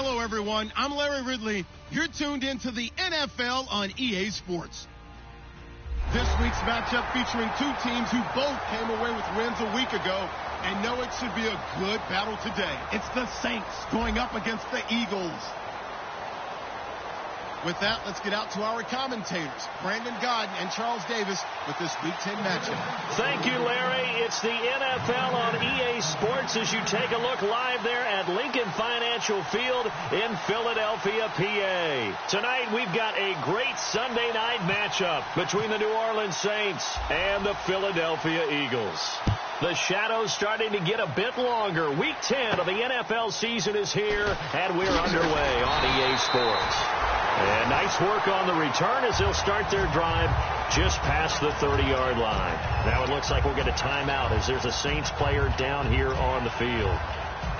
Hello, everyone. I'm Larry Ridley. You're tuned into the NFL on EA Sports. This week's matchup featuring two teams who both came away with wins a week ago and know it should be a good battle today. It's the Saints going up against the Eagles. With that, let's get out to our commentators, Brandon Godden and Charles Davis, with this Week 10 matchup. Thank you, Larry. It's the NFL on EA Sports as you take a look live there at Lincoln Financial Field in Philadelphia, PA. Tonight, we've got a great Sunday night matchup between the New Orleans Saints and the Philadelphia Eagles. The shadow's starting to get a bit longer. Week 10 of the NFL season is here, and we're underway on EA Sports. And nice work on the return as they'll start their drive just past the 30-yard line. Now it looks like we'll get a timeout as there's a Saints player down here on the field.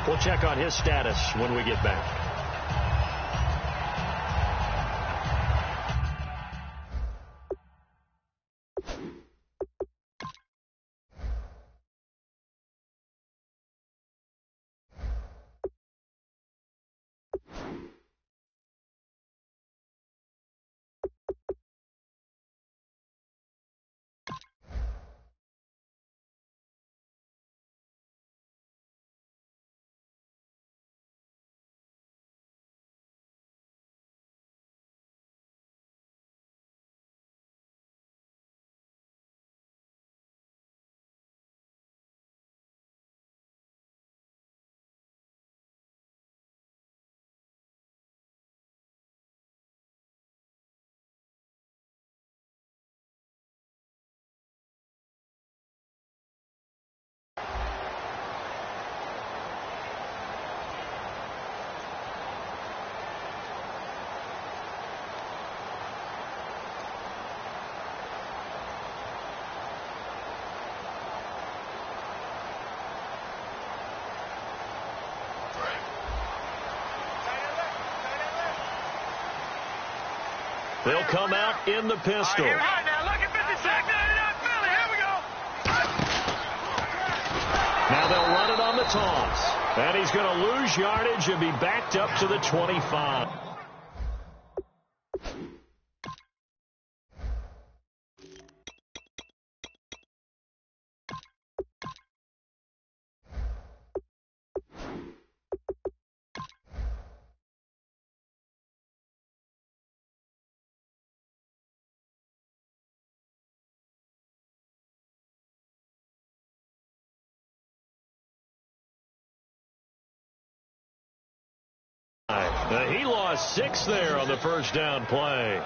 We'll check on his status when we get back. They'll come out in the pistol. Now look at 56. Philly. Here we go. Now they'll run it on the toss. And he's going to lose yardage and be backed up to the 25. He lost 6 there on the first down play.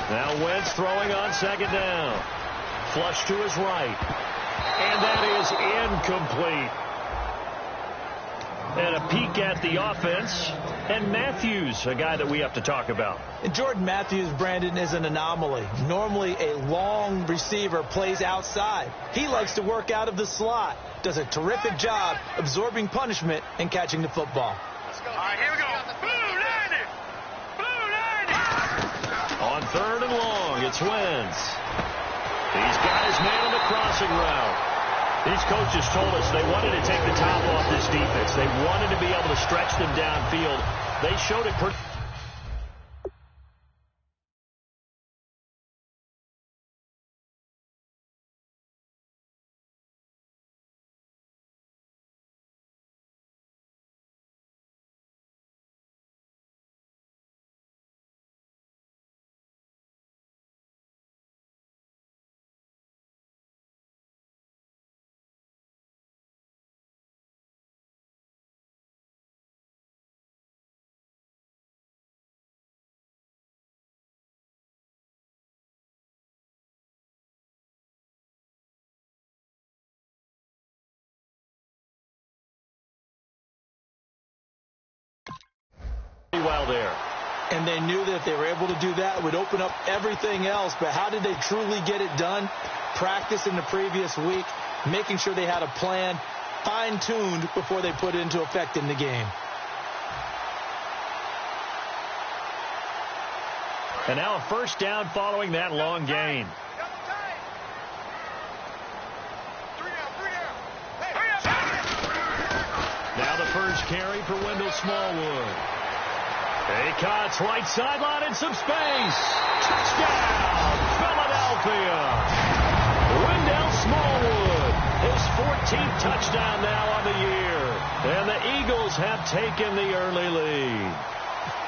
Now Wentz throwing on second down. Flush to his right. And that is incomplete. And a peek at the offense. And Matthews, a guy that we have to talk about. And Jordan Matthews, Brandon, is an anomaly. Normally a long receiver plays outside. He likes to work out of the slot. Does a terrific job absorbing punishment and catching the football. Let's go. All right, here we go. On third and long, it's Wentz. He's got his man on the crossing route. These coaches told us they wanted to take the top off this defense. They wanted to be able to stretch them downfield. They showed it pretty. Well there. And they knew that if they were able to do that, it would open up everything else. But how did they truly get it done? Practice in the previous week, making sure they had a plan fine-tuned before they put it into effect in the game. And now a first down following that long gain. Now the first carry for Wendell Smallwood. Cuts right sideline and some space. Touchdown, Philadelphia. Wendell Smallwood, his 14th touchdown now on the year. And the Eagles have taken the early lead.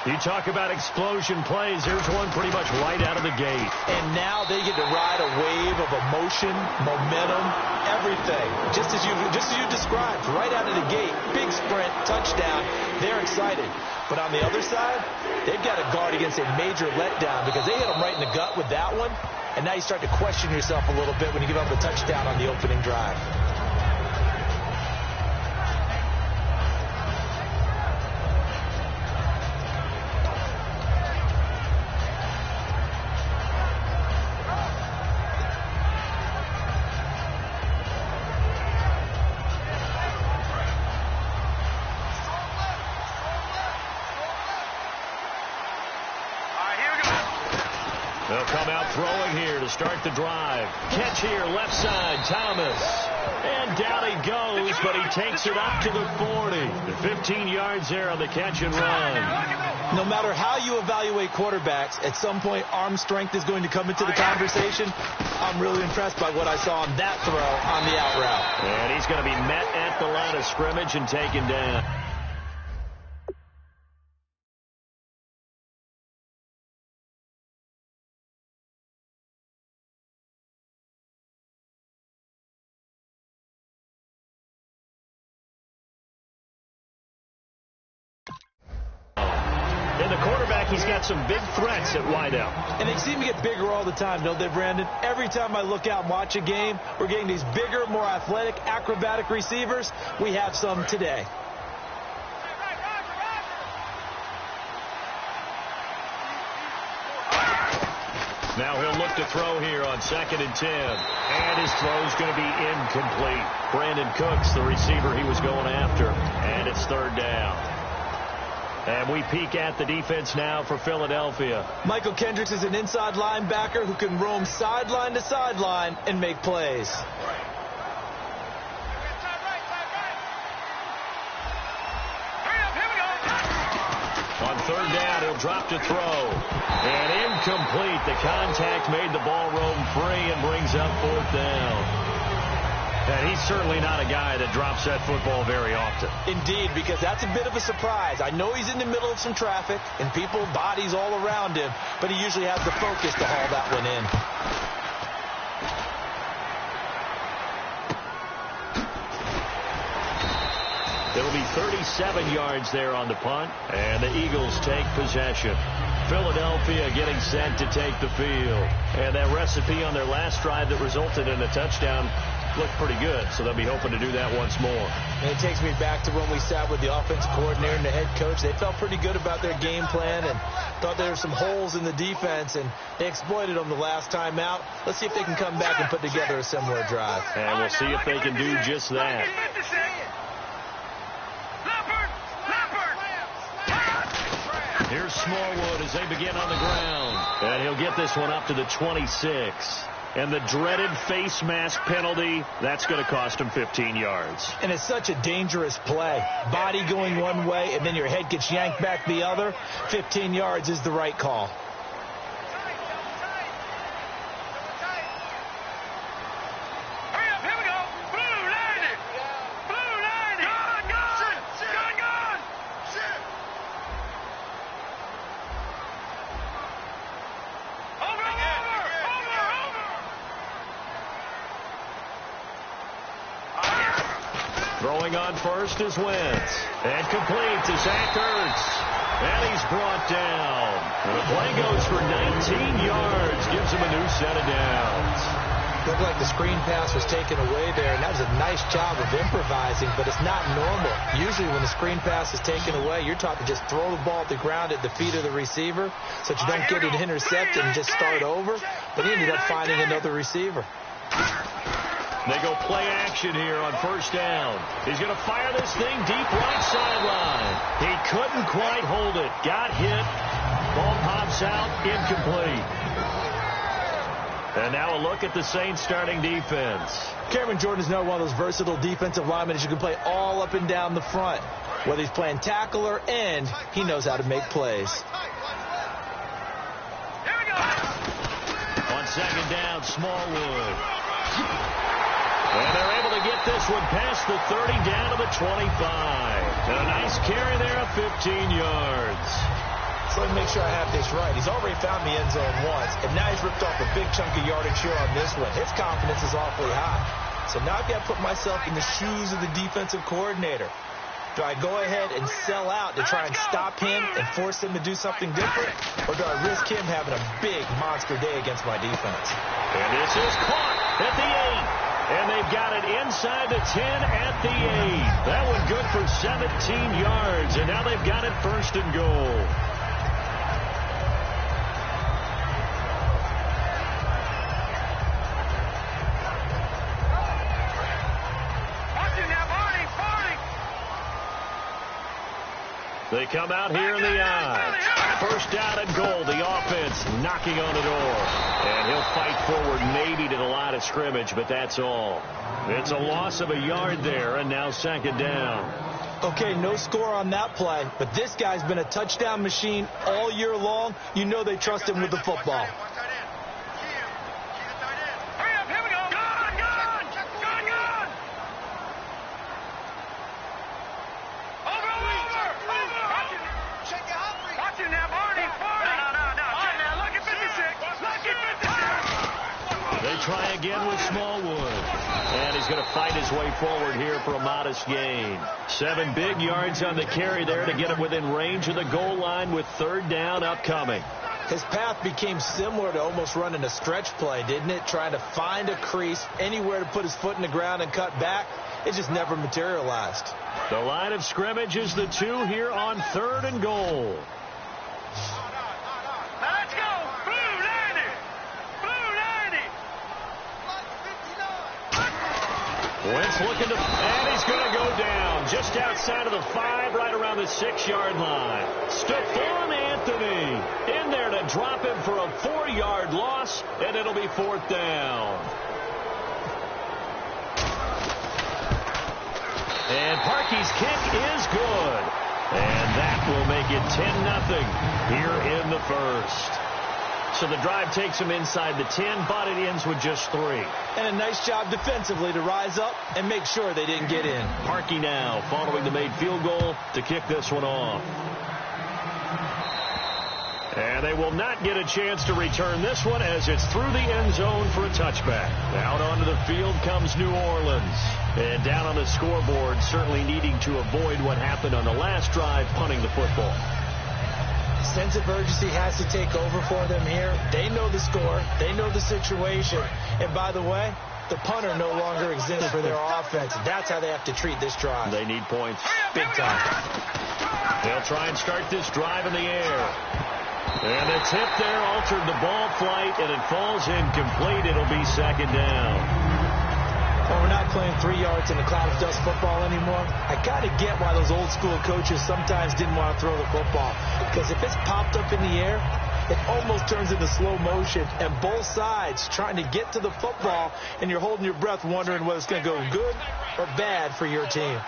You talk about explosion plays. Here's one pretty much right out of the gate. And now they get to ride a wave of emotion, momentum, everything. Just as you described, right out of the gate. Big sprint, touchdown. They're excited. But on the other side, they've got to guard against a major letdown because they hit them right in the gut with that one. And now you start to question yourself a little bit when you give up a touchdown on the opening drive. They'll come out throwing here to start the drive. Catch here, left side, Thomas. And down he goes, but he takes it up to the 40. The 15 yards there on the catch and run. No matter how you evaluate quarterbacks, at some point arm strength is going to come into the conversation. I'm really impressed by what I saw on that throw on the out route. And he's going to be met at the line of scrimmage and taken down. And the quarterback, he's got some big threats at wideout. And they seem to get bigger all the time, don't they, Brandon? Every time I look out and watch a game, we're getting these bigger, more athletic, acrobatic receivers. We have some today. Now he'll look to throw here on 2nd and 10. And his throw's going to be incomplete. Brandon Cooks, the receiver he was going after. And it's 3rd down. And we peek at the defense now for Philadelphia. Michael Kendricks is an inside linebacker who can roam sideline to sideline and make plays. On 3rd down, he'll drop to throw. And incomplete. The contact made the ball roam free and brings up 4th down. And he's certainly not a guy that drops that football very often. Indeed, because that's a bit of a surprise. I know he's in the middle of some traffic and people, bodies all around him, but he usually has the focus to haul that one in. It'll be 37 yards there on the punt, and the Eagles take possession. Philadelphia getting set to take the field. And that recipe on their last drive that resulted in a touchdown looked pretty good, so they'll be hoping to do that once more. And it takes me back to when we sat with the offensive coordinator and the head coach. They felt pretty good about their game plan and thought there were some holes in the defense, and they exploited them the last time out. Let's see if they can come back and put together a similar drive. And we'll see if they can do just that. Here's Smallwood as they begin on the ground. And he'll get this one up to the 26. And the dreaded face mask penalty, that's going to cost him 15 yards. And it's such a dangerous play. Body going one way, and then your head gets yanked back the other. 15 yards is the right call. Throwing on first is Wentz. And complete to Zach Ertz. And he's brought down. And the play goes for 19 yards. Gives him a new set of downs. Looked like the screen pass was taken away there, and that was a nice job of improvising, but it's not normal. Usually when the screen pass is taken away, you're taught to just throw the ball at the ground at the feet of the receiver so that you don't get it intercepted and just start over. But he ended up finding another receiver. They go play action here on first down. He's going to fire this thing deep right sideline. He couldn't quite hold it. Got hit. Ball pops out. Incomplete. And now a look at the Saints starting defense. Cameron Jordan is now one of those versatile defensive linemen that you can play all up and down the front. Whether he's playing tackle or end, he knows how to make plays. Here we go. On second down, Smallwood. And they're able to get this one past the 30 down to the 25. And a nice carry there of 15 yards. So let me make sure I have this right. He's already found the end zone once, and now he's ripped off a big chunk of yardage here on this one. His confidence is awfully high. So now I've got to put myself in the shoes of the defensive coordinator. Do I go ahead and sell out to try and stop him and force him to do something different? Or do I risk him having a big monster day against my defense? And this is caught at the 8. And they've got it inside the 10 at the 8. That one good for 17 yards. And now they've got it first and goal. They come out here in the I. First down and goal. The offense knocking on the door. And he'll fight forward maybe to the line of scrimmage, but that's all. It's a loss of a yard there, and now second down. Okay, no score on that play, but this guy's been a touchdown machine all year long. You know they trust him with the football. Try again with Smallwood. And he's going to fight his way forward here for a modest gain. 7 big yards on the carry there to get him within range of the goal line with third down upcoming. His path became similar to almost running a stretch play, didn't it? Trying to find a crease, anywhere to put his foot in the ground and cut back. It just never materialized. The line of scrimmage is the 2 here on third and goal. Let's go. Blue 90. Blue 90. Wentz looking to, and he's going to go down just outside of the 5, right around the 6-yard line. Stephon Anthony in there to drop him for a 4-yard loss, and it'll be fourth down. And Parkey's kick is good. And that will make it 10-0 here in the first. So the drive takes him inside the 10, but it ends with just 3. And a nice job defensively to rise up and make sure they didn't get in. Parkey now following the made field goal to kick this one off. And they will not get a chance to return this one as it's through the end zone for a touchback. Out onto the field comes New Orleans. And down on the scoreboard, certainly needing to avoid what happened on the last drive, punting the football. Sense of urgency has to take over for them here. They know the score. They know the situation. And by the way, the punter no longer exists for their offense. That's how they have to treat this drive. They need points. Big time. They'll try and start this drive in the air. And the tip there altered the ball flight, and it falls incomplete. It'll be second down. Well, we're not playing 3 yards in a cloud of dust football anymore. I kind of get why those old school coaches sometimes didn't want to throw the football. Because if it's popped up in the air, it almost turns into slow motion. And both sides trying to get to the football, and you're holding your breath wondering whether it's going to go good or bad for your team.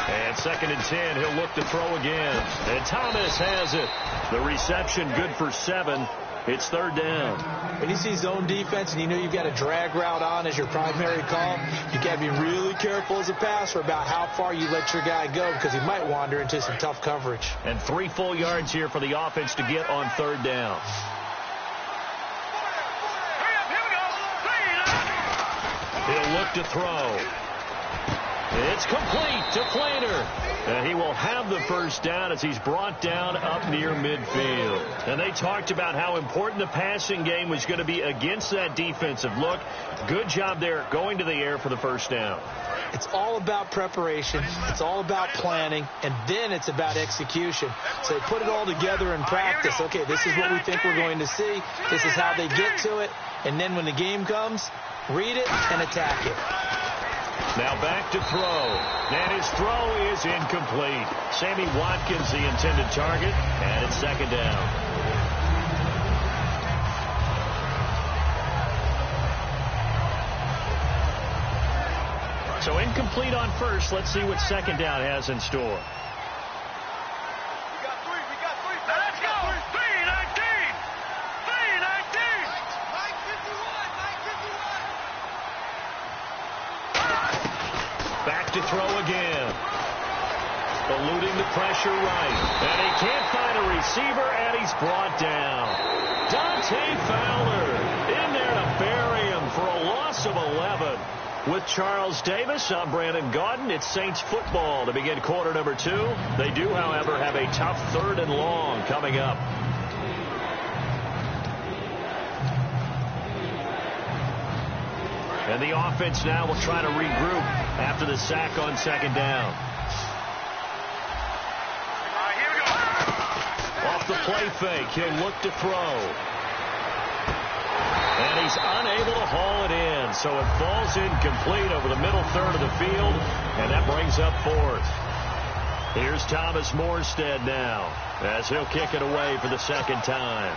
And second and 10, he'll look to throw again. And Thomas has it. The reception good for 7. It's third down. When you see zone defense and you know you've got a drag route on as your primary call, you got to be really careful as a passer about how far you let your guy go because he might wander into some tough coverage. And 3 full yards here for the offense to get on third down. He'll look to throw. It's complete to Flater. And he will have the first down as he's brought down up near midfield. And they talked about how important the passing game was going to be against that defensive look. Good job there going to the air for the first down. It's all about preparation. It's all about planning. And then it's about execution. So they put it all together in practice. Okay, this is what we think we're going to see. This is how they get to it. And then when the game comes, read it and attack it. Now back to throw. And his throw is incomplete. Sammy Watkins, the intended target, and it's second down. So incomplete on first. Let's see what second down has in store. Let's go. 3-19. Back to throw again. Eluding the pressure right. And he can't find a receiver, and he's brought down. Dante Fowler in there to bury him for a loss of 11. With Charles Davis, I'm Brandon Gaudin. It's Saints football to begin quarter number 2. They do, however, have a tough 3rd and long coming up. And the offense now will try to regroup after the sack on second down. Here we go. Off the play fake, he'll look to throw. And he's unable to haul it in, so it falls incomplete over the middle third of the field, and that brings up 4th. Here's Thomas Morstead now, as he'll kick it away for the second time.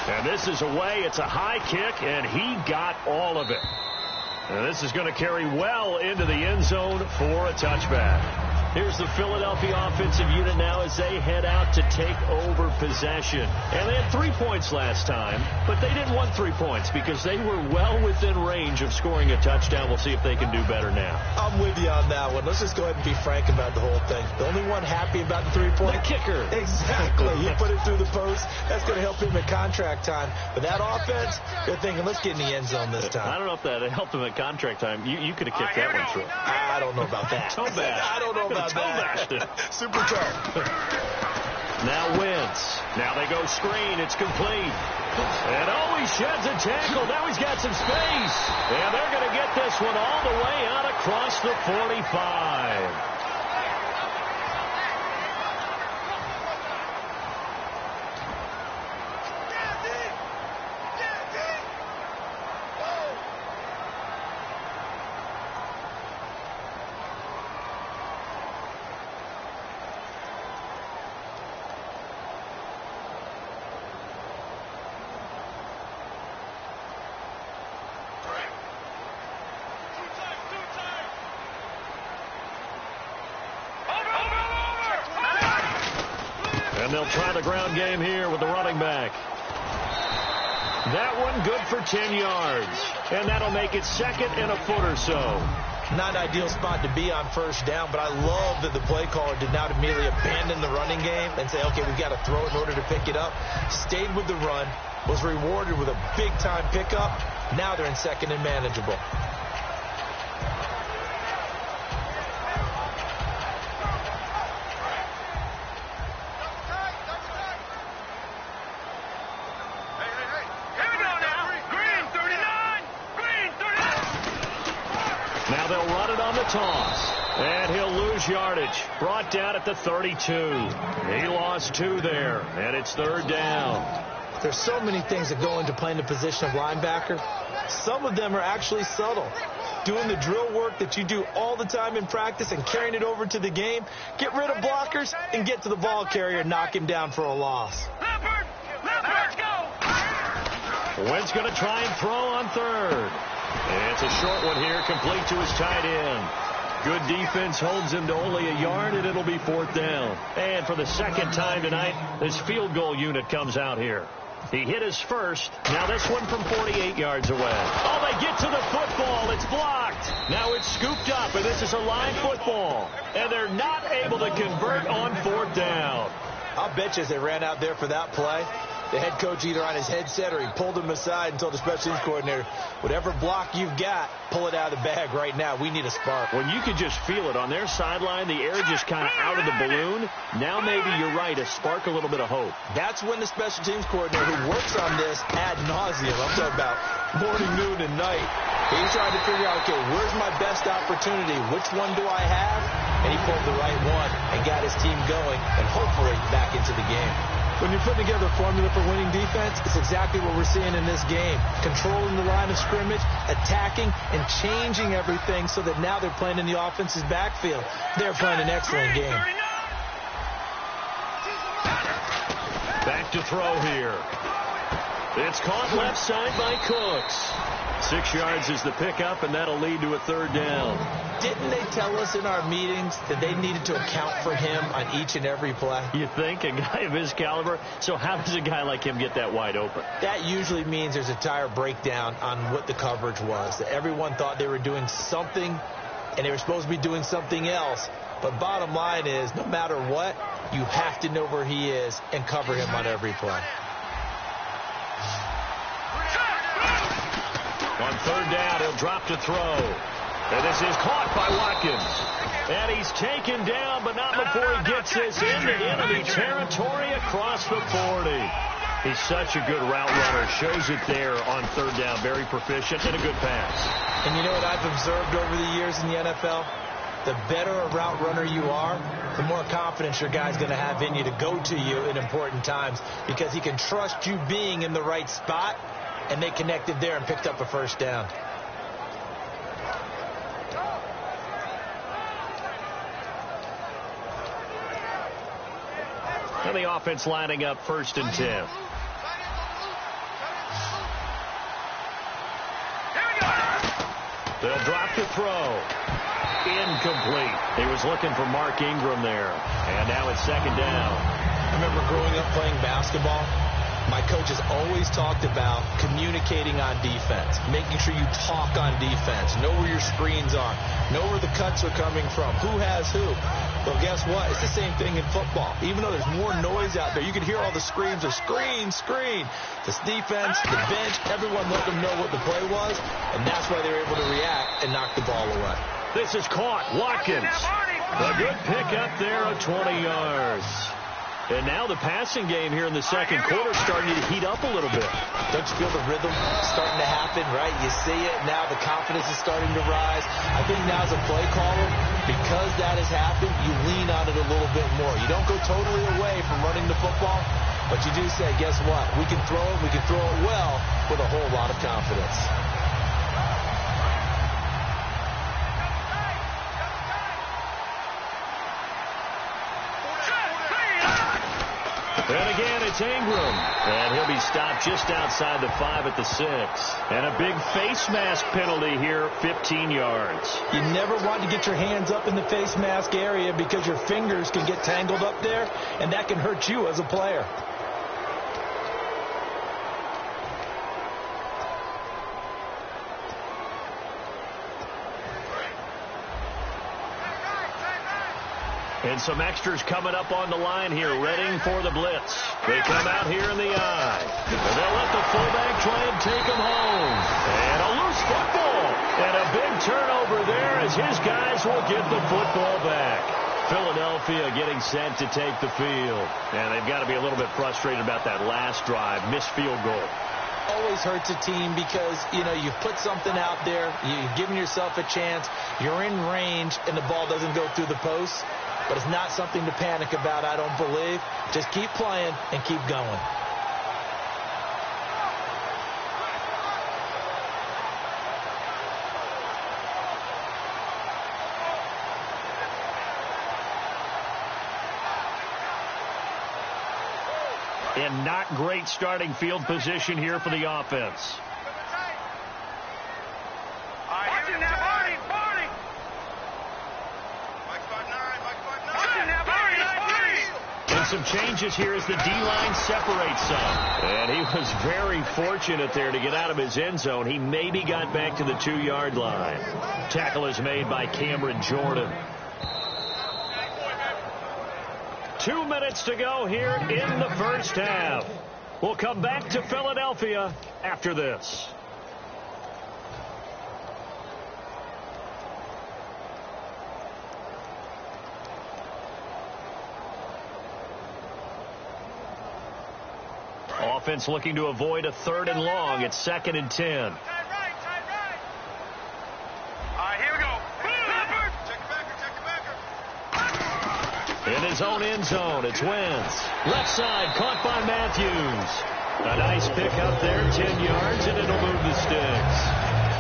And this is away. It's a high kick, and he got all of it. And this is going to carry well into the end zone for a touchback. Here's the Philadelphia offensive unit now as they head out to take over possession. And they had 3 points last time, but they didn't want 3 points because they were well within range of scoring a touchdown. We'll see if they can do better now. I'm with you on that one. Let's just go ahead and be frank about the whole thing. The only one happy about the 3-point? The kicker. Exactly. He put it through the post. That's going to help him at contract time. But that offense, they're thinking, let's get in the end zone this time. I don't know if that helped him at contract time. You could have kicked that one through. I don't know about that. Toe bash. I don't know about that. Super toe. Now Wentz. Now they go screen. It's complete. And he sheds a tackle. Now he's got some space. And they're going to get this one all the way out across the 45. And they'll try the ground game here with the running back. That one good for 10 yards. And that'll make it second and a foot or so. Not an ideal spot to be on first down, but I love that the play caller did not immediately abandon the running game and say, okay, we've got to throw it in order to pick it up. Stayed with the run, was rewarded with a big-time pickup. Now they're in second and manageable. Now they'll run it on the toss. And he'll lose yardage. Brought down at the 32. He lost 2 there. And it's third down. There's so many things that go into playing the position of linebacker. Some of them are actually subtle. Doing the drill work that you do all the time in practice and carrying it over to the game. Get rid of blockers and get to the ball carrier and knock him down for a loss. Let's go. Wentz going to try and throw on third. It's a short one here, complete to his tight end. Good defense holds him to only a yard, and it'll be fourth down. And for the second time tonight, this field goal unit comes out here. He hit his first. Now this one from 48 yards away. Oh, they get to the football. It's blocked. Now it's scooped up, and this is a line football. And they're not able to convert on fourth down. I'll bet you as they ran out there for that play, The head coach either on his headset or he pulled him aside and told the special teams coordinator, whatever block you've got, pull it out of the bag right now. We need a spark. When you could just feel it on their sideline, the air just kind of out of the balloon. Now maybe you're right, a spark, a little bit of hope. That's when the special teams coordinator who works on this ad nauseum, I'm talking about morning, noon, and night, he's trying to figure out, okay, where's my best opportunity? Which one do I have? And he pulled the right one and got his team going and hopefully back into the game. When you're putting together a formula for winning defense, it's exactly what we're seeing in this game. Controlling the line of scrimmage, attacking, and changing everything so that now they're playing in the offense's backfield. They're playing an excellent game. Back to throw here. It's caught left side by Cooks. 6 yards is the pickup, and that'll lead to a third down. Didn't they tell us in our meetings that they needed to account for him on each and every play? You think? A guy of his caliber? So how does a guy like him get that wide open? That usually means there's a tire breakdown on what the coverage was. That everyone thought they were doing something, and they were supposed to be doing something else. But bottom line is, no matter what, you have to know where he is and cover him on every play. On third down, he'll drop to throw. And this is caught by Watkins. And he's taken down, but not before he gets this into enemy territory across the 40. He's such a good route runner. Shows it there on third down. Very proficient and a good pass. And you know what I've observed over the years in the NFL? The better a route runner you are, the more confidence your guy's going to have in you to go to you in important times because he can trust you being in the right spot. And they connected there and picked up a first down. And the offense lining up 1st and 10. They'll drop to throw. Incomplete. He was looking for Mark Ingram there. And now it's 2nd down. I remember growing up playing basketball. My coaches always talked about communicating on defense, making sure you talk on defense, know where your screens are, know where the cuts are coming from, who has who. Well, guess what? It's the same thing in football. Even though there's more noise out there, you can hear all the screams of screen, screen. This defense, the bench, everyone let them know what the play was, and that's why they were able to react and knock the ball away. This is caught. Watkins. A good pickup there of 20 yards. And now the passing game here in the second quarter starting to heat up a little bit. Don't you feel the rhythm starting to happen, right? You see it. Now the confidence is starting to rise. I think now as a play caller, because that has happened, you lean on it a little bit more. You don't go totally away from running the football, but you do say, guess what? We can throw it. We can throw it well with a whole lot of confidence. And again, it's Ingram. And he'll be stopped just outside the 5 at the 6. And a big face mask penalty here, 15 yards. You never want to get your hands up in the face mask area because your fingers can get tangled up there, and that can hurt you as a player. And some extras coming up on the line here, readying for the blitz. They come out here in the eye. And they'll let the fullback try and take them home. And a loose football. And a big turnover there as his guys will get the football back. Philadelphia getting set to take the field. And they've got to be a little bit frustrated about that last drive. Missed field goal. Always hurts a team because, you know, you've put something out there. You've given yourself a chance. You're in range, and the ball doesn't go through the post. But it's not something to panic about, I don't believe. Just keep playing and keep going. And not great starting field position here for the offense. Some changes here as the D-line separates some. And he was very fortunate there to get out of his end zone. He maybe got back to the 2-yard line. Tackle is made by Cameron Jordan. 2 minutes to go here in the first half. We'll come back to Philadelphia after this. Offense looking to avoid a 3rd and long. It's 2nd and 10. All right, here we go. Check it back. In his own end zone, it's Wentz. Left side, caught by Matthews. A nice pick up there, 10 yards, and it'll move the sticks.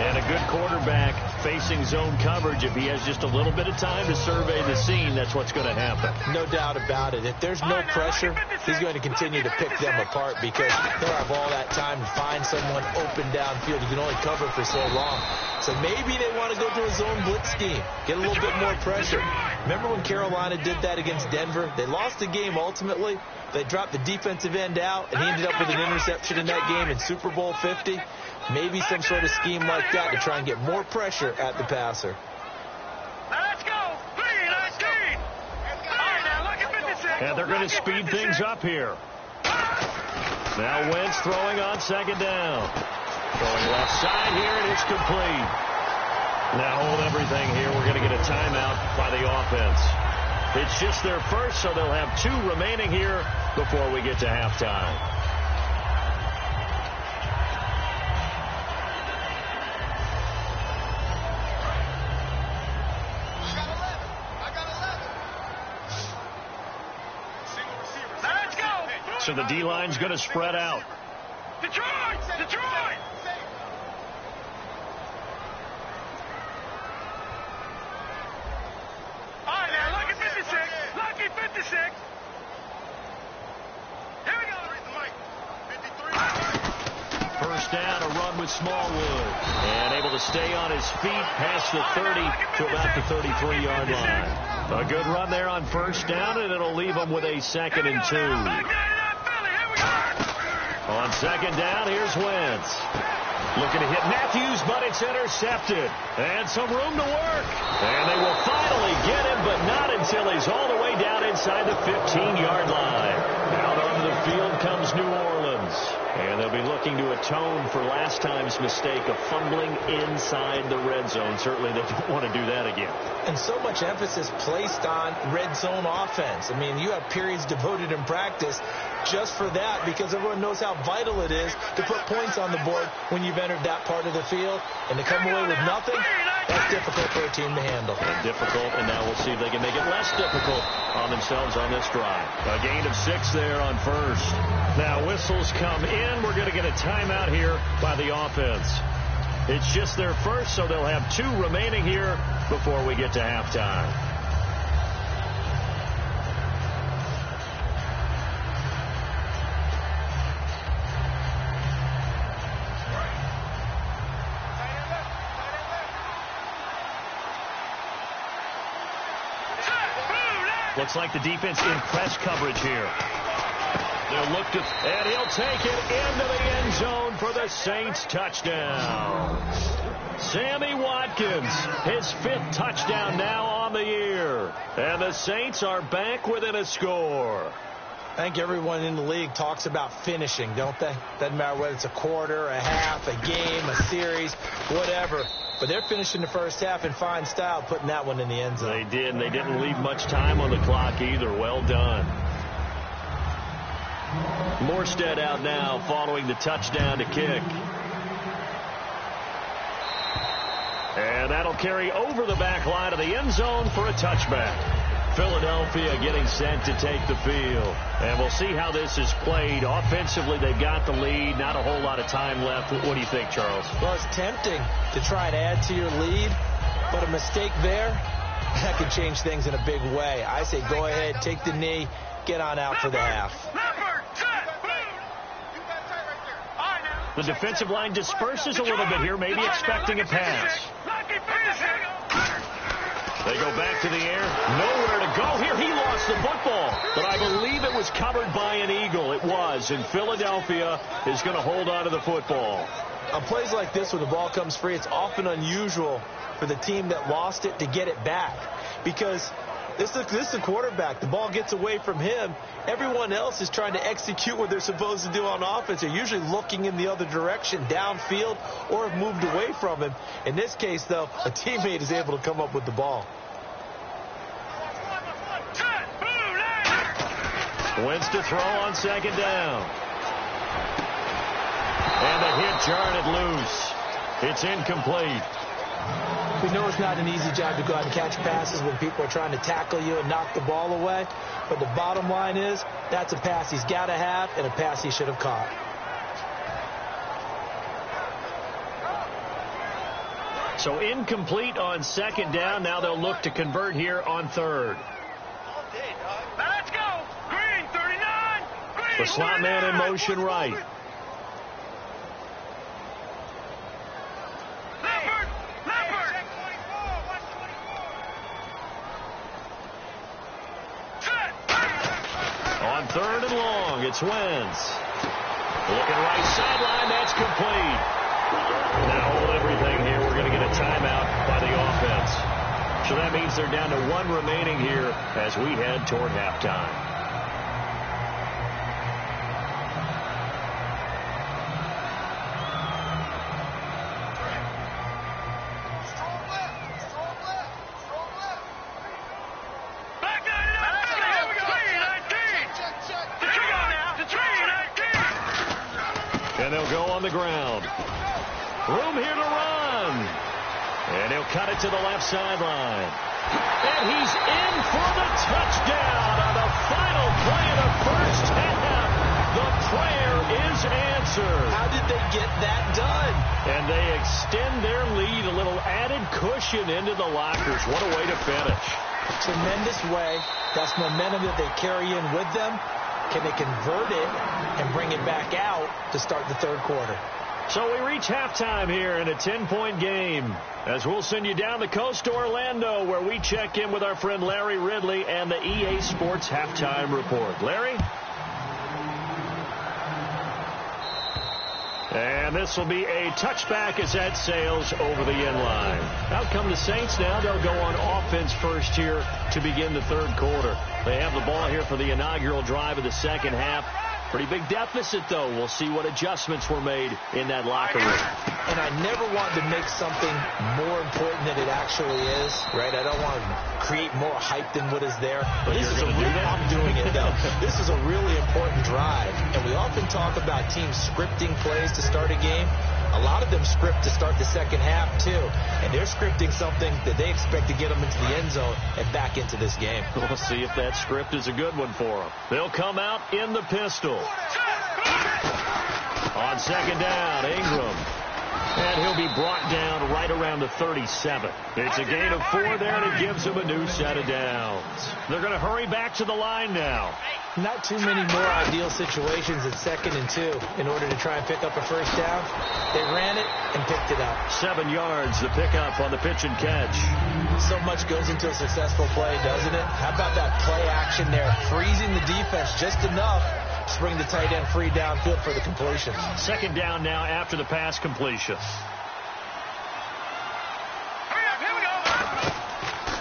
And a good quarterback facing zone coverage. If he has just a little bit of time to survey the scene, that's what's going to happen. No doubt about it. If there's no pressure, he's going to continue to pick them apart because he'll have all that time to find someone open downfield. You can only cover for so long. So maybe they want to go to a zone blitz scheme, get a little bit more pressure. Remember when Carolina did that against Denver? They lost the game ultimately. They dropped the defensive end out, and he ended up with an interception in that game in Super Bowl 50. Maybe some sort of scheme like that to try and get more pressure at the passer. Let's go. Let's go. All right, now look at 56. And they're going to speed things up here. Now Wentz throwing on 2nd down. Going left side here, and it's complete. Now hold everything here. We're going to get a timeout by the offense. It's just their first, so they'll have 2 remaining here before we get to halftime. So the D-line's going to spread out. Detroit! All right, now look at 56. Lucky 56. Here we go. 53. First down, a run with Smallwood. And able to stay on his feet past the 30 to about the 33-yard line. A good run there on first down, and it'll leave them with a 2nd and 2. On 2nd down, here's Wentz. Looking to hit Matthews, but it's intercepted. And some room to work. And they will finally get him, but not until he's all the way down inside the 15-yard line. Out onto the field comes New Orleans. And they'll be looking to atone for last time's mistake of fumbling inside the red zone. Certainly they don't want to do that again. And so much emphasis placed on red zone offense. I mean, you have periods devoted in practice just for that because everyone knows how vital it is to put points on the board when you've entered that part of the field. And to come away with nothing, that's difficult for a team to handle. And difficult, and now we'll see if they can make it less difficult on themselves on this drive. A gain of 6 there on first. Now whistles come in. We're going to get a timeout here by the offense. It's just their first, so they'll have 2 remaining here before we get to halftime. Looks like the defense in press coverage here. They'll look to, and he'll take it into the end zone for the Saints touchdown. Sammy Watkins, his 5th touchdown now on the year. And the Saints are back within a score. I think everyone in the league talks about finishing, don't they? Doesn't matter whether it's a quarter, a half, a game, a series, whatever. But they're finishing the first half in fine style, putting that one in the end zone. They did, and they didn't leave much time on the clock either. Well done. Morstead out now following the touchdown to kick. And that'll carry over the back line of the end zone for a touchback. Philadelphia getting set to take the field. And we'll see how this is played. Offensively, they've got the lead. Not a whole lot of time left. What do you think, Charles? Well, it's tempting to try and add to your lead, but a mistake there, that could change things in a big way. I say go ahead, take the knee, get on out for the half. The defensive line disperses a little bit here, maybe expecting a pass. They go back to the air. Nowhere to go here. He lost the football. But I believe it was covered by an Eagle. It was. And Philadelphia is going to hold on to the football. On plays like this, when the ball comes free, it's often unusual for the team that lost it to get it back. Because This is a quarterback. The ball gets away from him. Everyone else is trying to execute what they're supposed to do on offense. They're usually looking in the other direction, downfield, or have moved away from him. In this case, though, a teammate is able to come up with the ball. Wins to throw on second down. And the hit jarred it loose. It's incomplete. We know it's not an easy job to go out and catch passes when people are trying to tackle you and knock the ball away. But the bottom line is, that's a pass he's got to have and a pass he should have caught. So incomplete on second down. Now they'll look to convert here on third. Let's go. Green 39. Green The slot man in motion right. On third and long, it's Wentz. Looking right sideline, that's complete. Now hold everything here. We're going to get a timeout by the offense. So that means they're down to one remaining here as we head toward halftime. And they'll go on the ground. Room here to run. And he'll cut it to the left sideline. And he's in for the touchdown on the final play of the first half. The prayer is answered. How did they get that done? And they extend their lead, a little added cushion into the lockers. What a way to finish. Tremendous way. That's momentum that they carry in with them. Can they convert it and bring it back out to start the third quarter? So we reach halftime here in a 10-point game as we'll send you down the coast to Orlando where we check in with our friend Larry Ridley and the EA Sports Halftime Report. Larry? And this will be a touchback as that sails over the end line. Out come the Saints now. They'll go on offense first here to begin the third quarter. They have the ball here for the inaugural drive of the second half. Pretty big deficit, though. We'll see what adjustments were made in that locker room. And I never want to make something more important than it actually is, right? I don't want to create more hype than what is there. But this is I'm doing it, though. This is a really important drive. And we often talk about teams scripting plays to start a game. A lot of them script to start the second half, too. And they're scripting something that they expect to get them into the end zone and back into this game. We'll see if that script is a good one for them. They'll come out in the pistol. On second down, Ingram. And he'll be brought down right around the 37. It's a gain of 4 there, and it gives him a new set of downs. They're going to hurry back to the line now. Not too many more ideal situations at 2nd and 2 in order to try and pick up a first down. They ran it and picked it up. 7 yards, the pickup on the pitch and catch. So much goes into a successful play, doesn't it? How about that play action there? Freezing the defense just enough to bring the tight end free downfield for the completion. Second down now after the pass completion.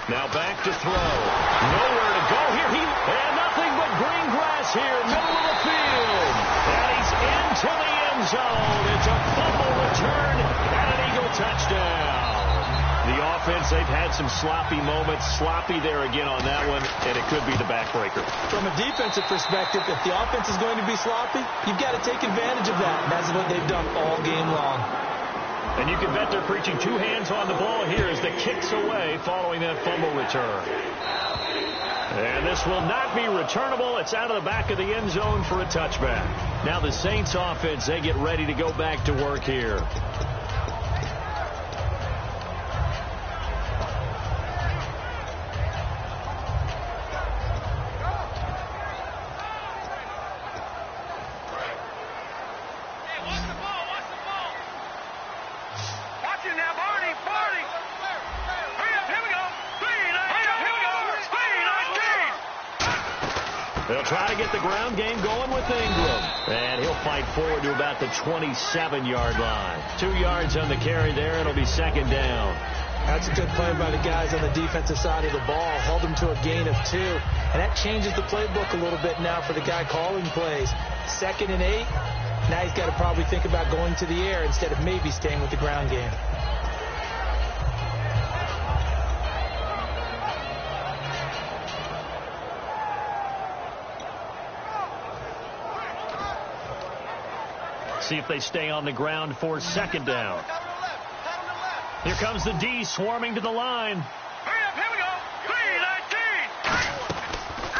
Now back to throw. Nowhere to go here. And nothing but green grass here, middle of the field. And he's into the end zone. It's a fumble return and an Eagle touchdown. The offense, they've had some sloppy moments. Sloppy there again on that one, and it could be the backbreaker. From a defensive perspective, if the offense is going to be sloppy, you've got to take advantage of that. And that's what they've done all game long. And you can bet they're preaching 2 hands on the ball here as the kick's away following that fumble return. And this will not be returnable. It's out of the back of the end zone for a touchback. Now the Saints offense, they get ready to go back to work here. They'll try to get the ground game going with Ingram. And he'll fight forward to about the 27-yard line. 2 yards on the carry there. It'll be second down. That's a good play by the guys on the defensive side of the ball. Held them to a gain of 2. And that changes the playbook a little bit now for the guy calling plays. 2nd and 8. Now he's got to probably think about going to the air instead of maybe staying with the ground game. See if they stay on the ground for 2nd down. Here comes the D swarming to the line. Hurry up, here we go.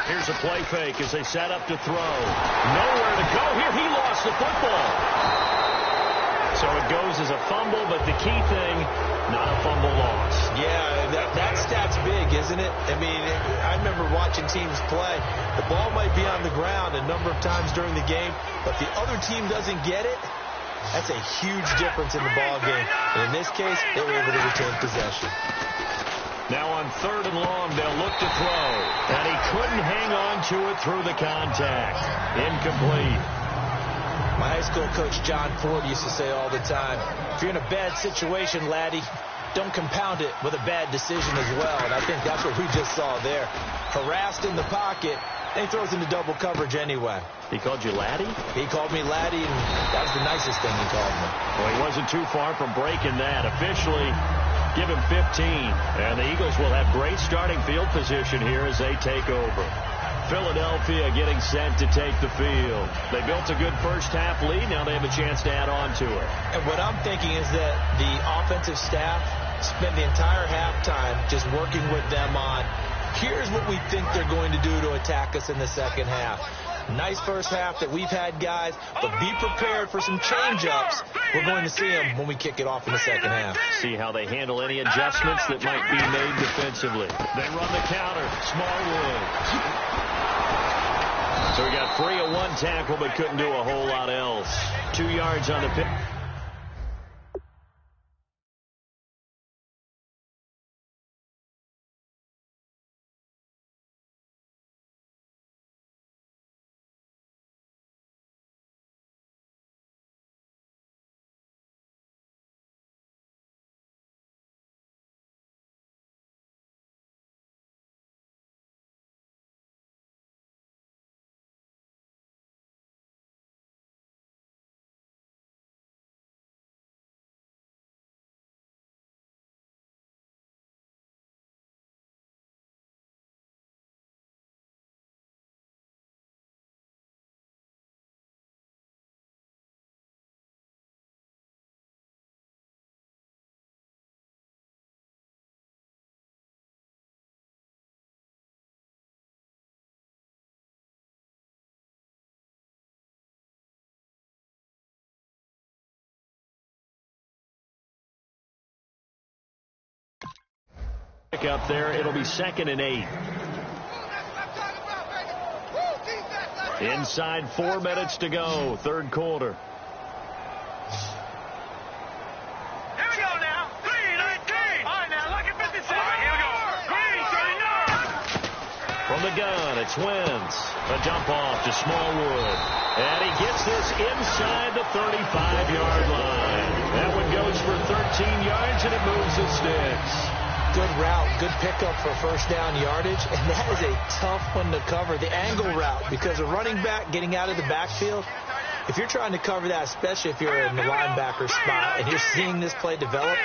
3-19. Here's a play fake as they set up to throw. Nowhere to go here. He lost the football. So it goes as a fumble, but the key thing, not a fumble loss. Yeah, that stat's big, isn't it? I mean, I remember watching teams play. The ball might be on the ground a number of times during the game, but the other team doesn't get it. That's a huge difference in the ball game. And in this case, they were able to retain possession. Now on 3rd and long, they'll look to throw. And he couldn't hang on to it through the contact. Incomplete. My high school coach, John Ford, used to say all the time, if you're in a bad situation, laddie, don't compound it with a bad decision as well. And I think that's what we just saw there. Harassed in the pocket, and he throws into double coverage anyway. He called you laddie? He called me laddie, and that was the nicest thing he called me. Well, he wasn't too far from breaking that. Officially, give him 15. And the Eagles will have great starting field position here as they take over. Philadelphia getting set to take the field. They built a good first-half lead. Now they have a chance to add on to it. And what I'm thinking is that the offensive staff spent the entire halftime just working with them on, here's what we think they're going to do to attack us in the second half. Nice first half that we've had, guys, but be prepared for some change-ups. We're going to see them when we kick it off in the second half. See how they handle any adjustments that might be made defensively. They run the counter. Smallwood. So we got 3 of 1 tackle, but couldn't do a whole lot else. 2 yards on the pick. Up there, it'll be 2nd and 8. Inside 4 minutes to go, 3rd quarter. Here we go now. 3-19. All right, now look at 56. All right, here we go. Green, 39. From the gun, it's Wentz. A dump off to Smallwood. And he gets this inside the 35-yard line. That one goes for 13 yards, and it moves the sticks. Good route, good pickup for first down yardage, and that is a tough one to cover, the angle route, because a running back getting out of the backfield, if you're trying to cover that, especially if you're in the linebacker spot and you're seeing this play develop,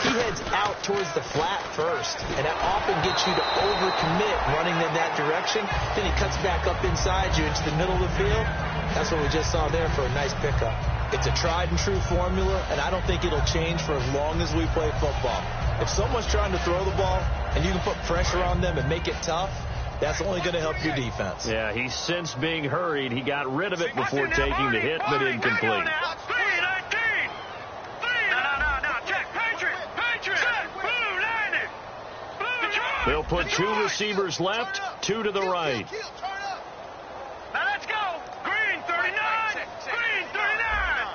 he heads out towards the flat first, and that often gets you to overcommit running in that direction. Then he cuts back up inside you into the middle of the field. That's what we just saw there for a nice pickup. It's a tried and true formula, and I don't think it'll change for as long as we play football. If someone's trying to throw the ball and you can put pressure on them and make it tough, that's only going to help your defense. Yeah, he's since being hurried. He got rid of it before taking the hit, but incomplete. They'll put 2 receivers left, 2 to the right. Now let's go. Green, 39. Green, 39.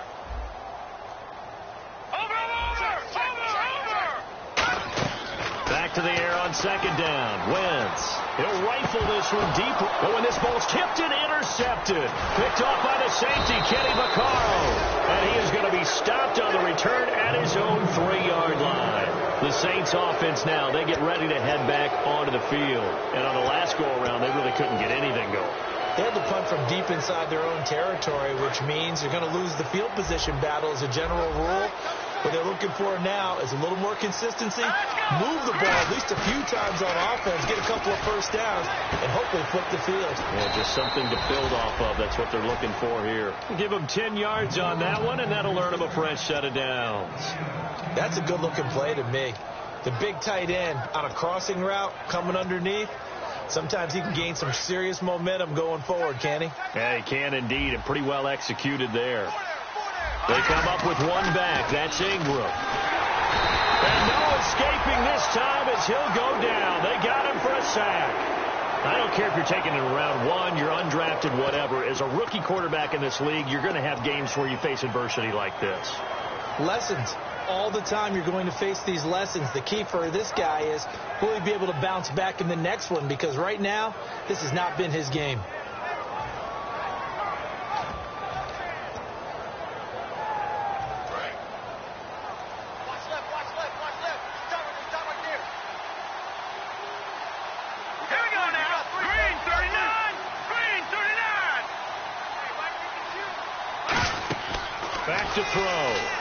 Over. Back to the air on 2nd down. Wentz. He'll rifle this one deep. Oh, and this ball's tipped and intercepted. Picked off by the safety, Kenny Vaccaro. And he is going to be stopped on the return at his own 3-yard line. The Saints Saints offense now. They get ready to head back onto the field. And on the last go-around, they really couldn't get anything going. They had to punt from deep inside their own territory, which means you're going to lose the field position battle as a general rule. What they're looking for now is a little more consistency, move the ball at least a few times on offense, get a couple of first downs, and hopefully flip the field. Yeah, just something to build off of. That's what they're looking for here. Give them 10 yards on that one, and that'll earn them a fresh set of downs. That's a good-looking play to me. The big tight end on a crossing route coming underneath. Sometimes he can gain some serious momentum going forward, can he? Yeah, he can indeed, and pretty well executed there. They come up with one back. That's Ingram. And no escaping this time as he'll go down. They got him for a sack. I don't care if you're taking it in round one, you're undrafted, whatever. As a rookie quarterback in this league, you're going to have games where you face adversity like this. Lessons. All the time you're going to face these lessons. The key for this guy is will he be able to bounce back in the next one? Because right now, this has not been his game. Back to throw.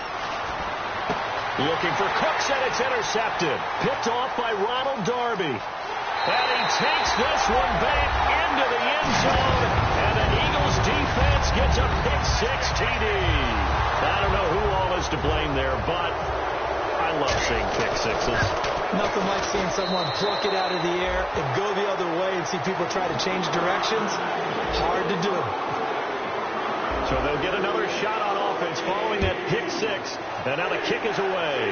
Looking for Cooks, and it's intercepted. Picked off by Ronald Darby. And he takes this one back into the end zone. And the Eagles defense gets a pick-6 TD. I don't know who all is to blame there, but I love seeing pick-6s. Nothing like seeing someone pluck it out of the air and go the other way and see people try to change directions. Hard to do. So they'll get another shot on offense following that pick-6. And now the kick is away.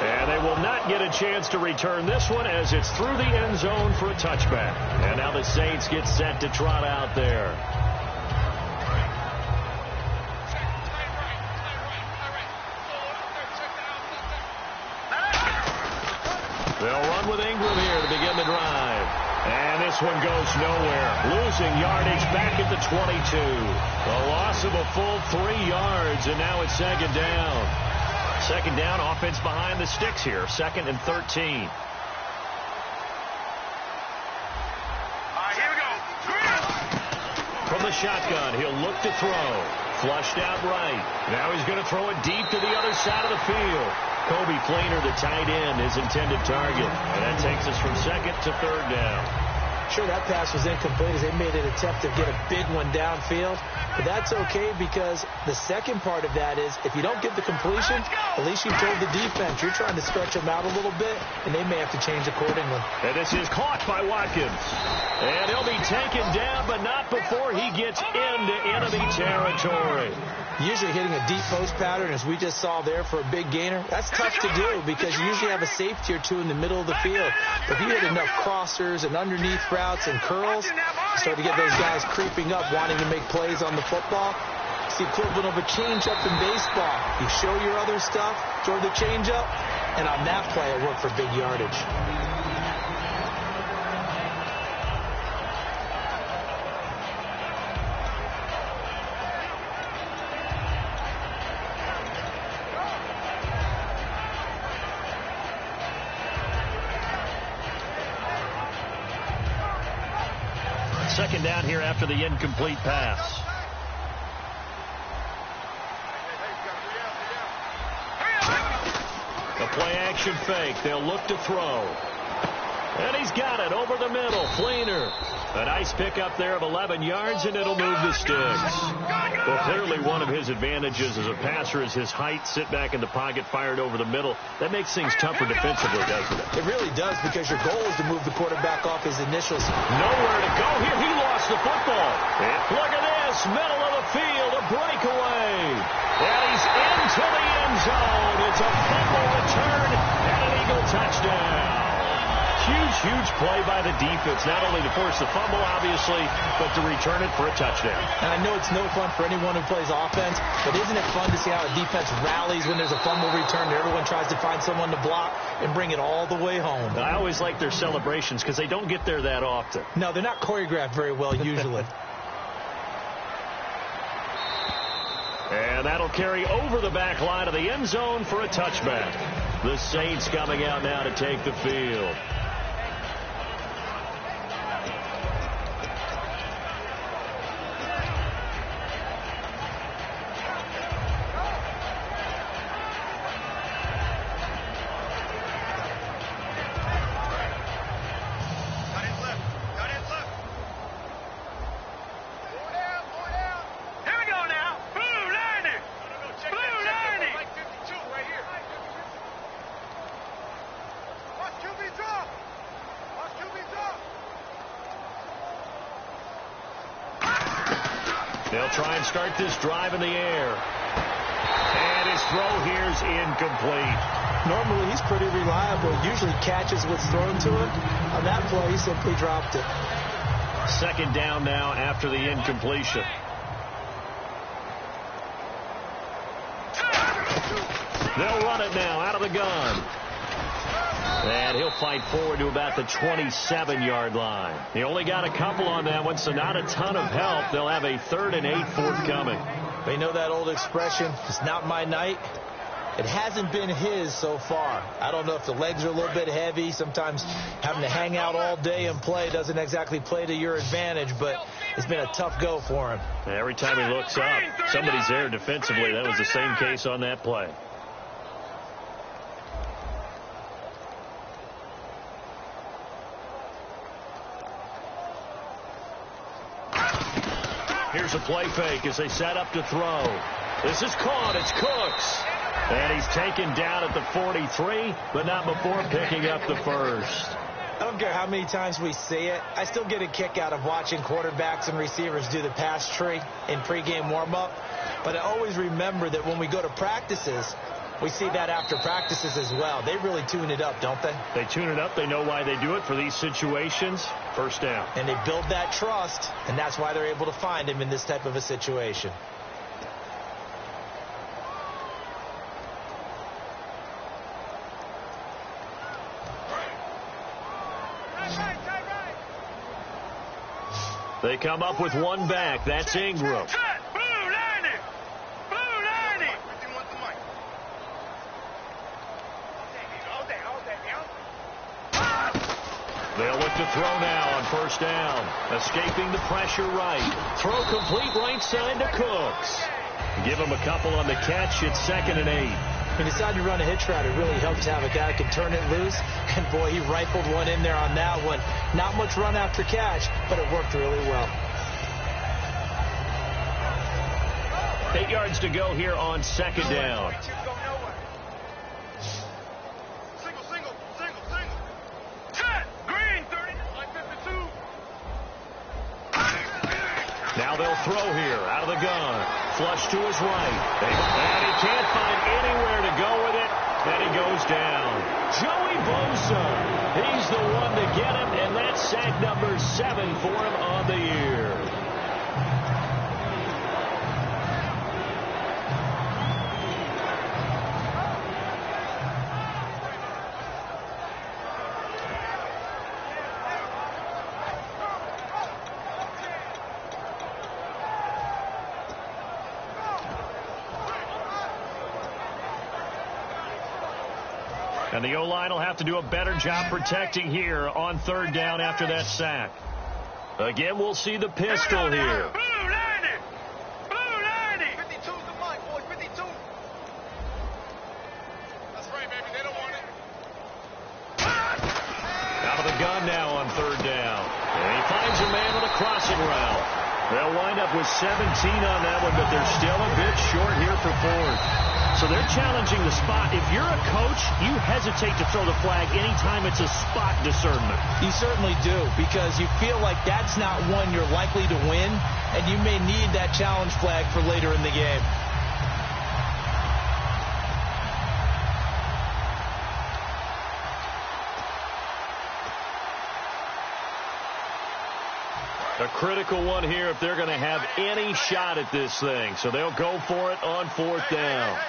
And they will not get a chance to return this one as it's through the end zone for a touchback. And now the Saints get set to trot out there. They'll run with Ingram here to begin the drive. And this one goes nowhere. Losing yardage back at the 22. A loss of a full 3 yards, and now it's second down. Second down, offense behind the sticks here. 2nd and 13. Here we go. From the shotgun, he'll look to throw. Flushed out right. Now he's going to throw it deep to the other side of the field. Kobe Fleener, the tight end, his intended target. And that takes us from 2nd to 3rd down. Sure, that pass was incomplete as they made an attempt to get a big one downfield. But that's okay because the second part of that is if you don't get the completion, at least you told the defense you're trying to stretch them out a little bit, and they may have to change accordingly. And this is caught by Watkins. And he'll be taken down, but not before he gets into enemy territory. Usually hitting a deep post pattern, as we just saw there for a big gainer, that's tough to do because you usually have a safety or two in the middle of the field. But if you hit enough crossers and underneath routes and curls, you start to get those guys creeping up, wanting to make plays on the football. It's the equivalent of a changeup in baseball. You show your other stuff, throw the changeup, and on that play it worked for big yardage. Second down here after the incomplete pass. A play-action fake. They'll look to throw. And he's got it over the middle. Fleener. A nice pickup there of 11 yards, and it'll move the sticks. Well, clearly one of his advantages as a passer is his height. Sit back in the pocket, fired over the middle. That makes things tougher defensively, doesn't it? It really does because your goal is to move the quarterback off his initials. Nowhere to go here. He lost the football. And look at this. Middle of the field. A breakaway. And he's into the end zone. It's a fumble return and an Eagle touchdown. Huge play by the defense, not only to force the fumble, obviously, but to return it for a touchdown. And I know it's no fun for anyone who plays offense, but isn't it fun to see how a defense rallies when there's a fumble return and everyone tries to find someone to block and bring it all the way home? I always like their celebrations because they don't get there that often. No, they're not choreographed very well usually. And And that'll carry over the back line of the end zone for a touchback. The Saints coming out now to take the field. They'll try and start this drive in the air. And his throw here's incomplete. Normally, he's pretty reliable. Usually catches what's thrown to him. On that play, he simply dropped it. Second down now after the incompletion. They'll run it now out of the gun. And he'll fight forward to about the 27-yard line. He only got a couple on that one, so not a ton of help. They'll have a 3rd and 8 forthcoming. They know that old expression, it's not my night. It hasn't been his so far. I don't know if the legs are a little bit heavy. Sometimes having to hang out all day and play doesn't exactly play to your advantage, but it's been a tough go for him. Every time he looks up, somebody's there defensively. That was the same case on that play. Here's a play fake as they set up to throw. This is caught. It's Cooks. And he's taken down at the 43, but not before picking up the first. I don't care how many times we see it. I still get a kick out of watching quarterbacks and receivers do the pass tree in pregame warm-up. But I always remember that when we go to practices, we see that after practices as well. They really tune it up, don't they? They tune it up. They know why they do it for these situations. First down. And they build that trust, and that's why they're able to find him in this type of a situation. They come up with one back. That's Ingram. They'll look to throw now on first down. Escaping the pressure right. Throw complete right side to Cooks. Give him a couple on the catch. It's 2nd and 8. When you decide to run a hitch route, it really helps to have a guy who can turn it loose. And, boy, he rifled one in there on that one. Not much run after catch, but it worked really well. 8 yards to go here on 2nd down. Now they'll throw here out of the gun. Flush to his right. And he can't find anywhere to go with it. And he goes down. Joey Bosa. He's the one to get him. And that's sack number 7 for him on the year. And the O-line will have to do a better job protecting here on 3rd down after that sack. Again, we'll see the pistol here. Blue 90! Blue 90! 52's the mic, boy, 52. That's right, baby. They don't want it. Out of the gun now on 3rd down. And he finds a man on a crossing route. They'll wind up with 17 on that one, but they're still a bit short here for 4th. So they're challenging the spot. If you're a coach, you hesitate to throw the flag anytime it's a spot discernment. You certainly do, because you feel like that's not one you're likely to win, and you may need that challenge flag for later in the game. A critical one here if they're going to have any shot at this thing. So they'll go for it on 4th down.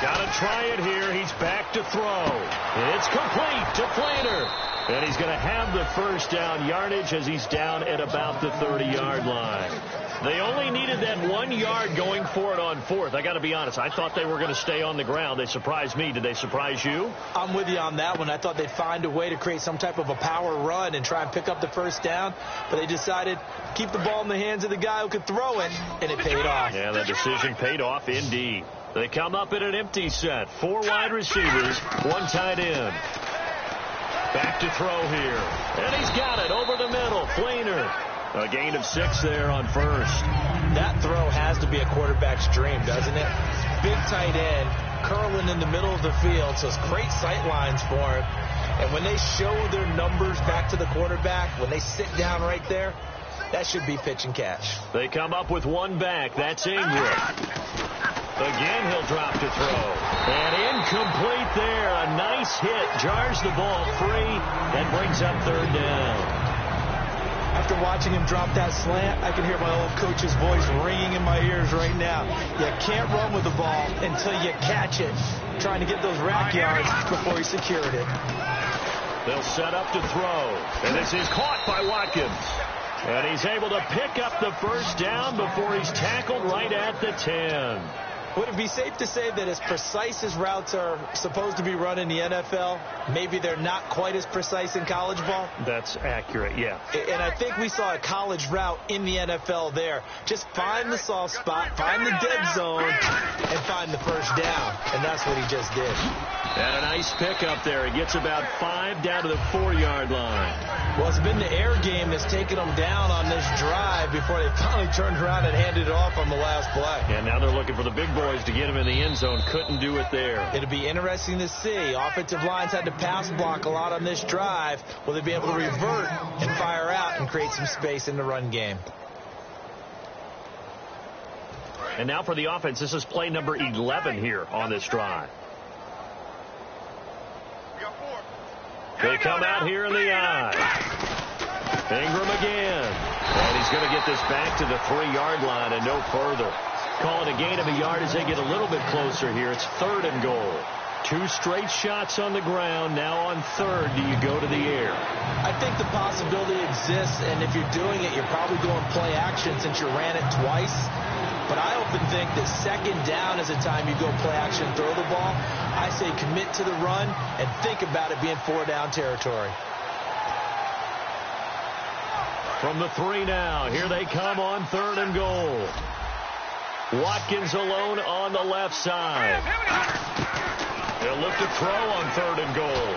Got a try it here. He's back to throw. It's complete to Fleener. And he's going to have the first down yardage as he's down at about the 30-yard line. They only needed that 1 yard going for it on fourth. I got to be honest. I thought they were going to stay on the ground. They surprised me. Did they surprise you? I'm with you on that one. I thought they'd find a way to create some type of a power run and try and pick up the first down. But they decided to keep the ball in the hands of the guy who could throw it, and it paid off. Yeah, the decision paid off indeed. They come up in an empty set. 4 wide receivers, 1 tight end. Back to throw here. And he's got it over the middle. Fleener. A gain of 6 there on first. That throw has to be a quarterback's dream, doesn't it? Big tight end, curling in the middle of the field, so it's great sight lines for him. And when they show their numbers back to the quarterback, when they sit down right there, that should be pitch and catch. They come up with 1 back. That's Ingram. Again, he'll drop to throw. And incomplete there. A nice hit. Jars the ball free and brings up 3rd down. After watching him drop that slant, I can hear my old coach's voice ringing in my ears right now. You can't run with the ball until you catch it. Trying to get those rack yards before he secured it. They'll set up to throw. And this is caught by Watkins. And he's able to pick up the first down before he's tackled right at the 10. Would it be safe to say that as precise as routes are supposed to be run in the NFL, maybe they're not quite as precise in college ball? That's accurate, yeah. And I think we saw a college route in the NFL there. Just find the soft spot, find the dead zone, and find the first down. And that's what he just did. And a nice pickup there. He gets about 5 down to the 4-yard line. Well, it's been the air game that's taken them down on this drive before they finally turned around and handed it off on the last play. And now they're looking for the big boys to get him in the end zone. Couldn't do it there. It'll be interesting to see. Offensive lines had to pass block a lot on this drive. Will they be able to revert and fire out and create some space in the run game? And now for the offense. This is play number 11 here on this drive. They come out here in the eye. Ingram again. And he's going to get this back to the 3-yard line and no further. Calling a gain of a yard as they get a little bit closer here. It's 3rd and goal. 2 straight shots on the ground. Now on 3rd, do you go to the air? I think the possibility exists, and if you're doing it, you're probably going play action since you ran it twice. But I often think that 2nd down is a time you go play action, throw the ball. I say commit to the run and think about it being 4-down territory. From the 3 now, here they come on 3rd and goal. Watkins alone on the left side. He'll look to throw on 3rd and goal.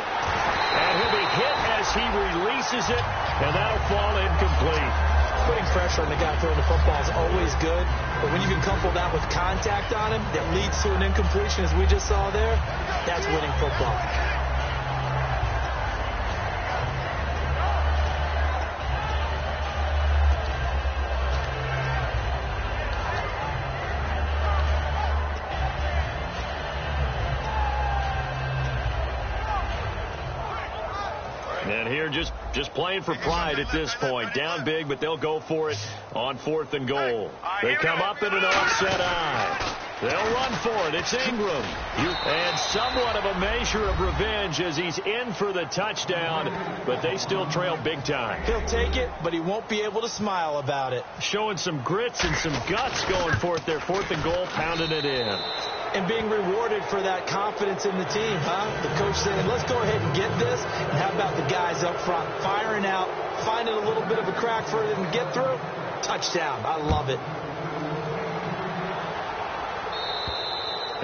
And he'll be hit as he releases it, and that'll fall incomplete. Putting pressure on the guy throwing the football is always good, but when you can couple that with contact on him that leads to an incompletion, as we just saw there, that's winning football. And here just playing for pride at this point. Down big, but they'll go for it on 4th and goal. They come up in an offset eye. They'll run for it. It's Ingram. And somewhat of a measure of revenge as he's in for the touchdown, but they still trail big time. He'll take it, but he won't be able to smile about it. Showing some grits and some guts going for it there. 4th and goal, pounding it in. And being rewarded for that confidence in the team, huh? The coach saying, let's go ahead and get this. And how about the guys up front firing out, finding a little bit of a crack for them to get through? Touchdown. I love it.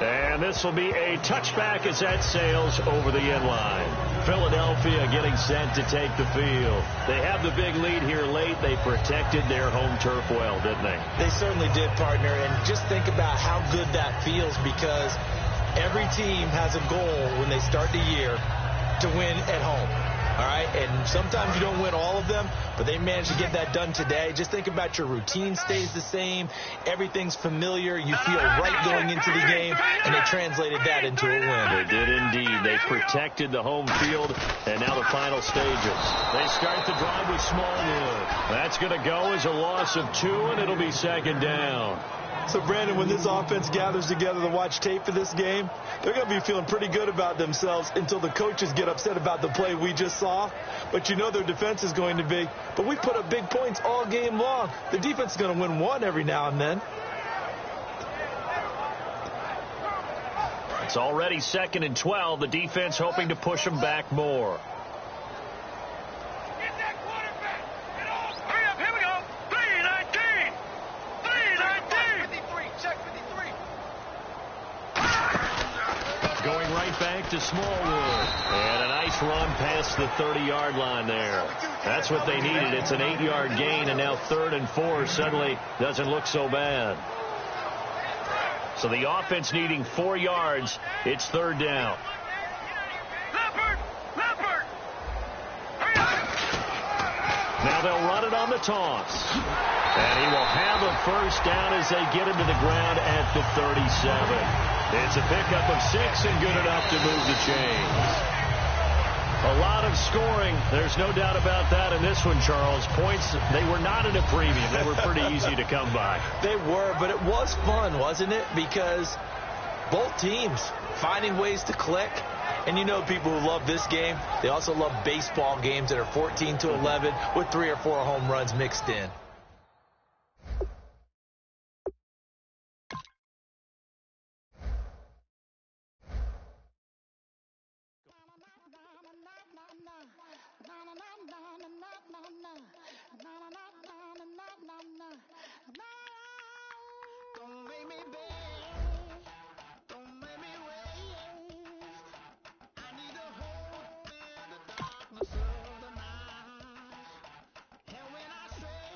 And this will be a touchback as that sails over the end line. Philadelphia getting set to take the field. They have the big lead here late. They protected their home turf well, didn't they? They certainly did, partner. And just think about how good that feels, because every team has a goal when they start the year to win at home. All right, and sometimes you don't win all of them, but they managed to get that done today. Just think about your routine stays the same. Everything's familiar. You feel right going into the game, and they translated that into a win. They did indeed. They protected the home field, and now the final stages. They start the drive with Smallwood. That's going to go as a loss of 2, and it'll be 2nd down. So, Brandon, when this offense gathers together to watch tape for this game, they're going to be feeling pretty good about themselves until the coaches get upset about the play we just saw. But you know their defense is going to be. But we put up big points all game long. The defense is going to win one every now and then. It's already 2nd and 12. The defense hoping to push them back more. Get that quarterback. Get off. Hurry up. Here we go. 319. 319. 53. Check 53. Going right back to Smallwood. And a nice run past the 30-yard line there. That's what they needed. It's an 8-yard gain, and now 3rd and 4 suddenly doesn't look so bad. So the offense needing 4 yards. It's 3rd down. Leopard. Leopard. Hurry up. Now they'll run it on the toss. And he will have a first down as they get him to the ground at the 37. It's a pickup of 6 and good enough to move the chains. A lot of scoring. There's no doubt about that in this one, Charles. Points, they were not at a premium. They were pretty easy to come by. They were, but it was fun, wasn't it? Because both teams finding ways to click. And you know people who love this game, they also love baseball games that are 14-11 with 3 or 4 home runs mixed in. Don't make me beg, don't make me wait. I need a hope in the darkness of the night. And when I stray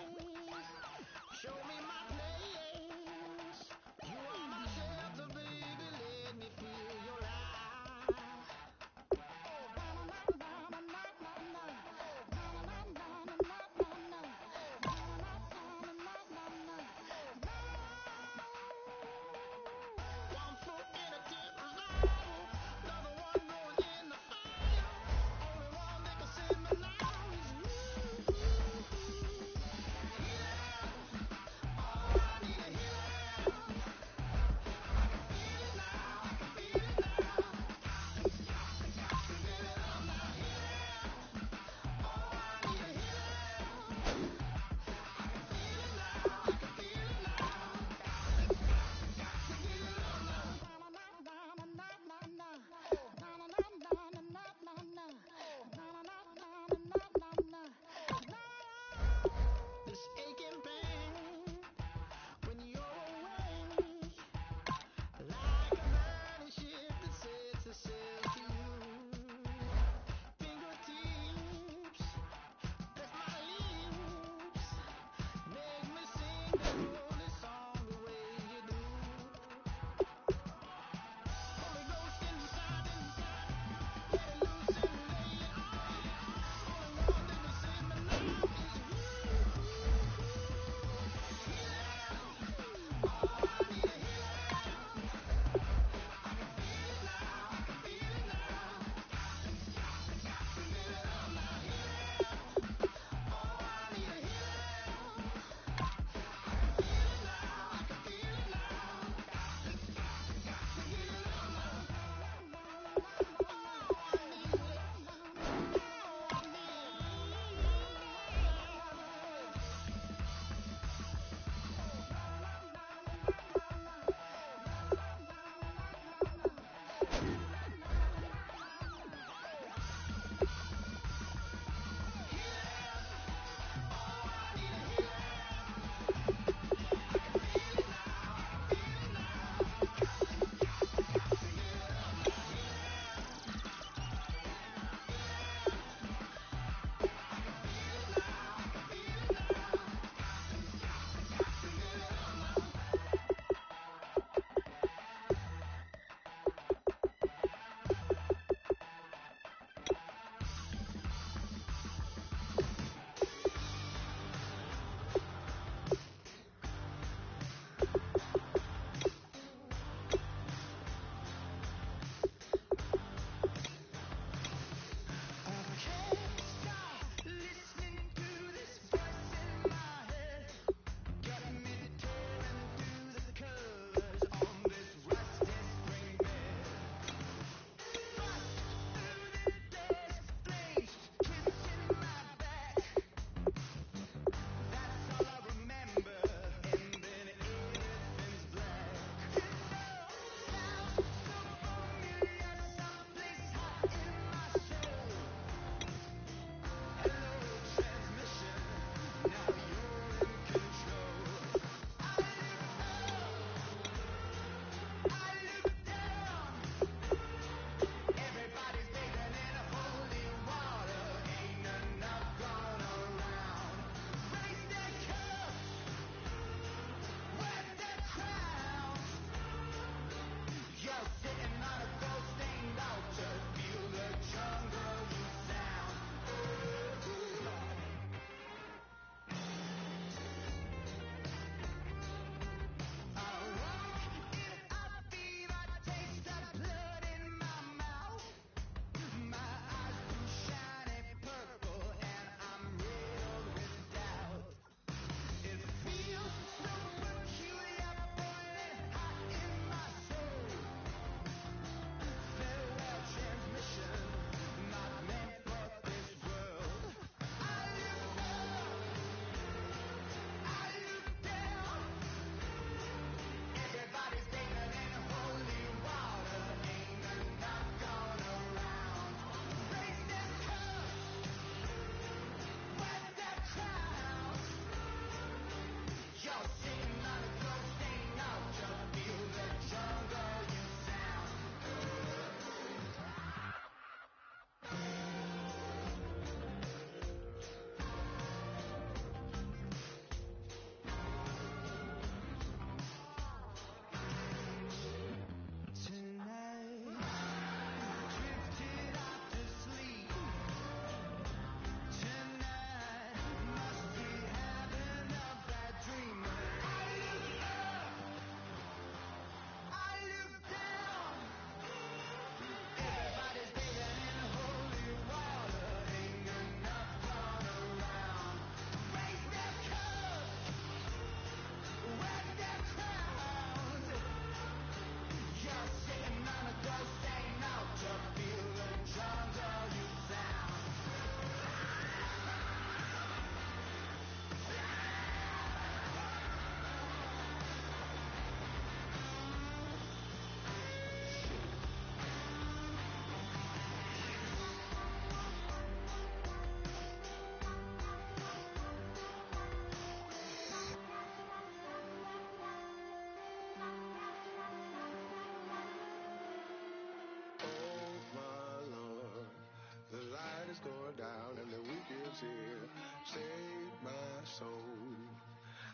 going down and the weekend's here. Save my soul.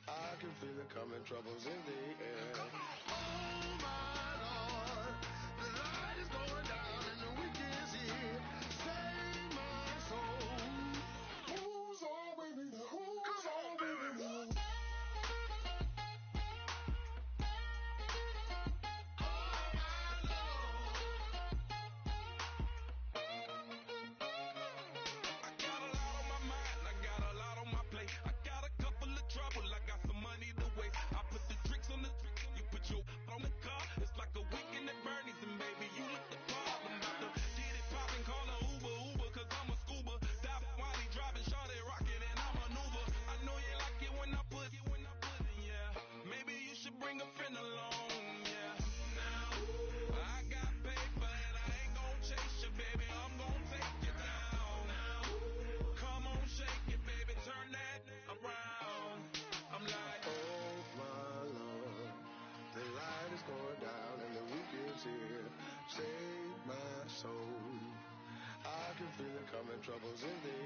I can feel it coming, troubles in the air. Oh my Lord, the light is going down and the weekend's here. Save my soul. Who's on with me? Who's on with me? Save my soul. I can feel it coming, troubles in the